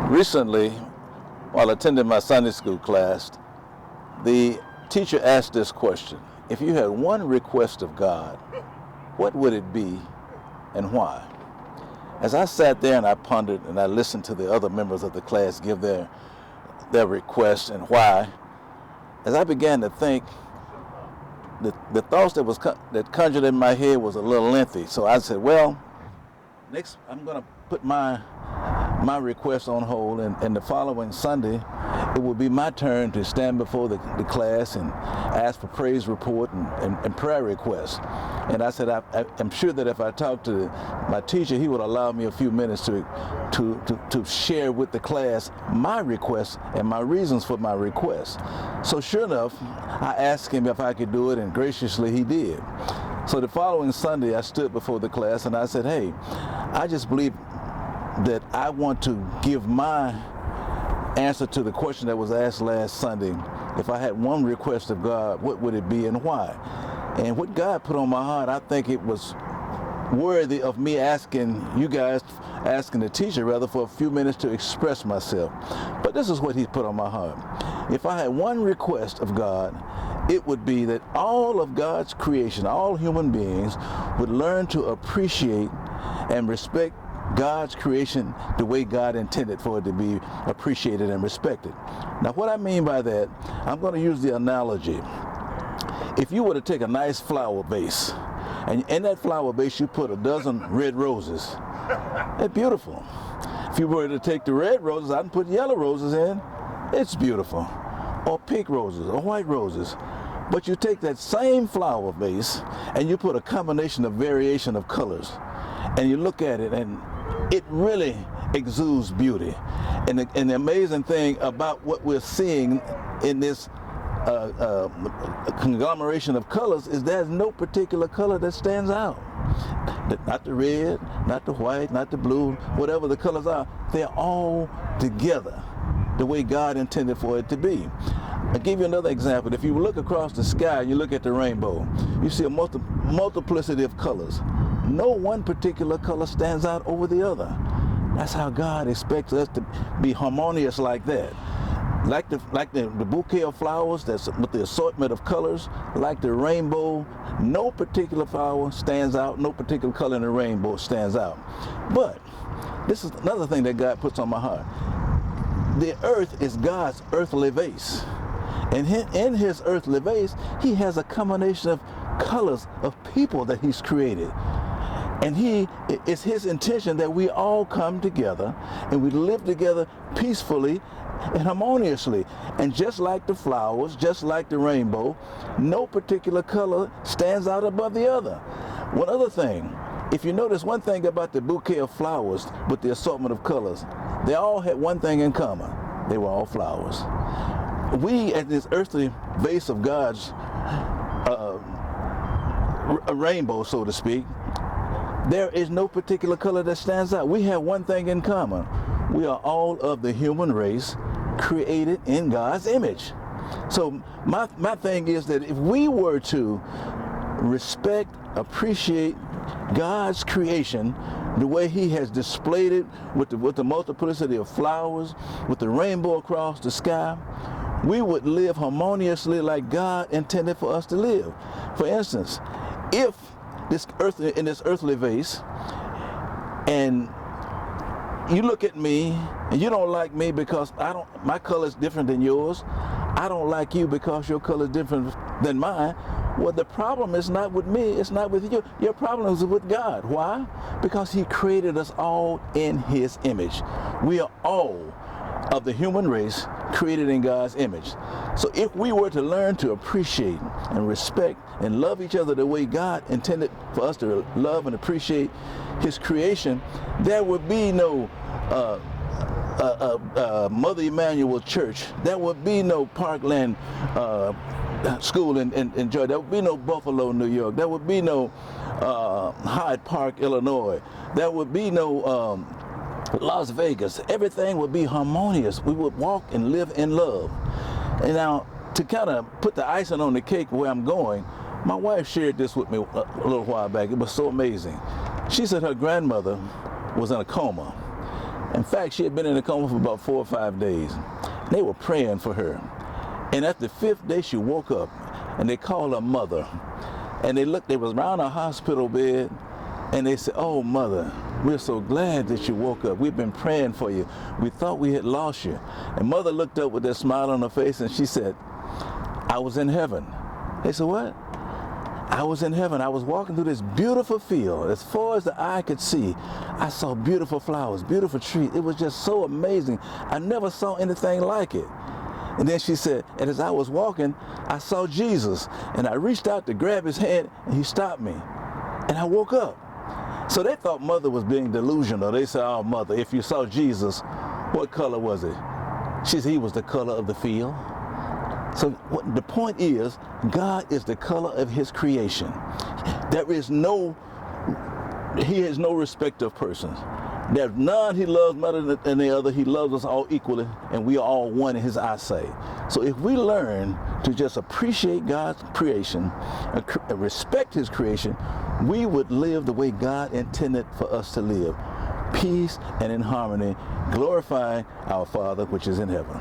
Recently, while attending my Sunday school class, the teacher asked this question: if you had one request of God, what would it be and why? As I sat there and I pondered and I listened to the other members of the class give their requests and why, as I began to think, the thoughts that conjured in my head was a little lengthy. So I said, well, next I'm going to put my request on hold, and the following Sunday it will be my turn to stand before the class and ask for praise report and prayer requests. And I said, I'm sure that if I talked to my teacher, he would allow me a few minutes to share with the class my requests and my reasons for my request. So sure enough, I asked him if I could do it, and graciously he did. So the following Sunday, I stood before the class and I said, hey, I just believe that I want to give my answer to the question that was asked last Sunday. If I had one request of God, what would it be and why? And what God put on my heart, I think it was worthy of me asking the teacher rather, for a few minutes to express myself. But this is what he put on my heart. If I had one request of God, it would be that all of God's creation, all human beings, would learn to appreciate and respect God's creation the way God intended for it to be appreciated and respected. Now, what I mean by that, I'm going to use the analogy. If you were to take a nice flower vase, and in that flower vase you put a dozen red roses, they're beautiful. If you were to take the red roses out and put yellow roses in, it's beautiful. Or pink roses, or white roses. But you take that same flower vase and you put a combination of variation of colors, and you look at it and it really exudes beauty. And the amazing thing about what we're seeing in this conglomeration of colors is there's no particular color that stands out. Not the red, not the white, not the blue, whatever the colors are, they're all together the way God intended for it to be. I'll give you another example. If you look across the sky, you look at the rainbow, you see a multiplicity of colors. No one particular color stands out over the other. That's how God expects us to be harmonious like that. Like the bouquet of flowers that's with the assortment of colors, like the rainbow, no particular flower stands out, no particular color in the rainbow stands out. But this is another thing that God puts on my heart. The earth is God's earthly vase. And in his earthly vase, he has a combination of colors of people that he's created. And it's his intention that we all come together and we live together peacefully and harmoniously. And just like the flowers, just like the rainbow, no particular color stands out above the other. One other thing, if you notice one thing about the bouquet of flowers with the assortment of colors, they all had one thing in common. They were all flowers. We, at this earthly vase of God's a rainbow, so to speak, there is no particular color that stands out. We have one thing in common. We are all of the human race created in God's image. So my thing is that if we were to respect, appreciate God's creation the way he has displayed it with the multiplicity of flowers, with the rainbow across the sky, we would live harmoniously like God intended for us to live. For instance, if in this earthly vase, and you look at me and you don't like me because my color is different than yours, I don't like you because your color is different than mine, well, the problem is not with me, it's not with you. Your problem is with God. Why? Because he created us all in his image. We are all of the human race created in God's image. So if we were to learn to appreciate and respect and love each other the way God intended for us to love and appreciate his creation, there would be no Mother Emanuel Church. There would be no Parkland School in Georgia. There would be no Buffalo, New York. There would be no Hyde Park, Illinois. There would be no Las Vegas. Everything would be harmonious. We would walk and live in love. And now, to kind of put the icing on the cake where I'm going, my wife shared this with me a little while back. It was so amazing. She said her grandmother was in a coma. In fact, she had been in a coma for about 4 or 5 days. They were praying for her. And at the 5th day, she woke up, and they called her mother. And they was around her hospital bed, and they said, "Oh, mother, we're so glad that you woke up. We've been praying for you. We thought we had lost you." And mother looked up with that smile on her face, and she said, "I was in heaven." They said, "What?" "I was in heaven. I was walking through this beautiful field. As far as the eye could see, I saw beautiful flowers, beautiful trees. It was just so amazing. I never saw anything like it." And then she said, "And as I was walking, I saw Jesus, and I reached out to grab his hand, and he stopped me, and I woke up." So they thought mother was being delusional. They said, "Oh, mother, if you saw Jesus, what color was it?" She said, "He was the color of the field." So the point is, God is the color of his creation. He has no respect of persons. There's none he loves better than the other. He loves us all equally, and we are all one in his eyesight. So if we learn to just appreciate God's creation, and respect his creation, we would live the way God intended for us to live. Peace and in harmony, glorifying our Father which is in heaven.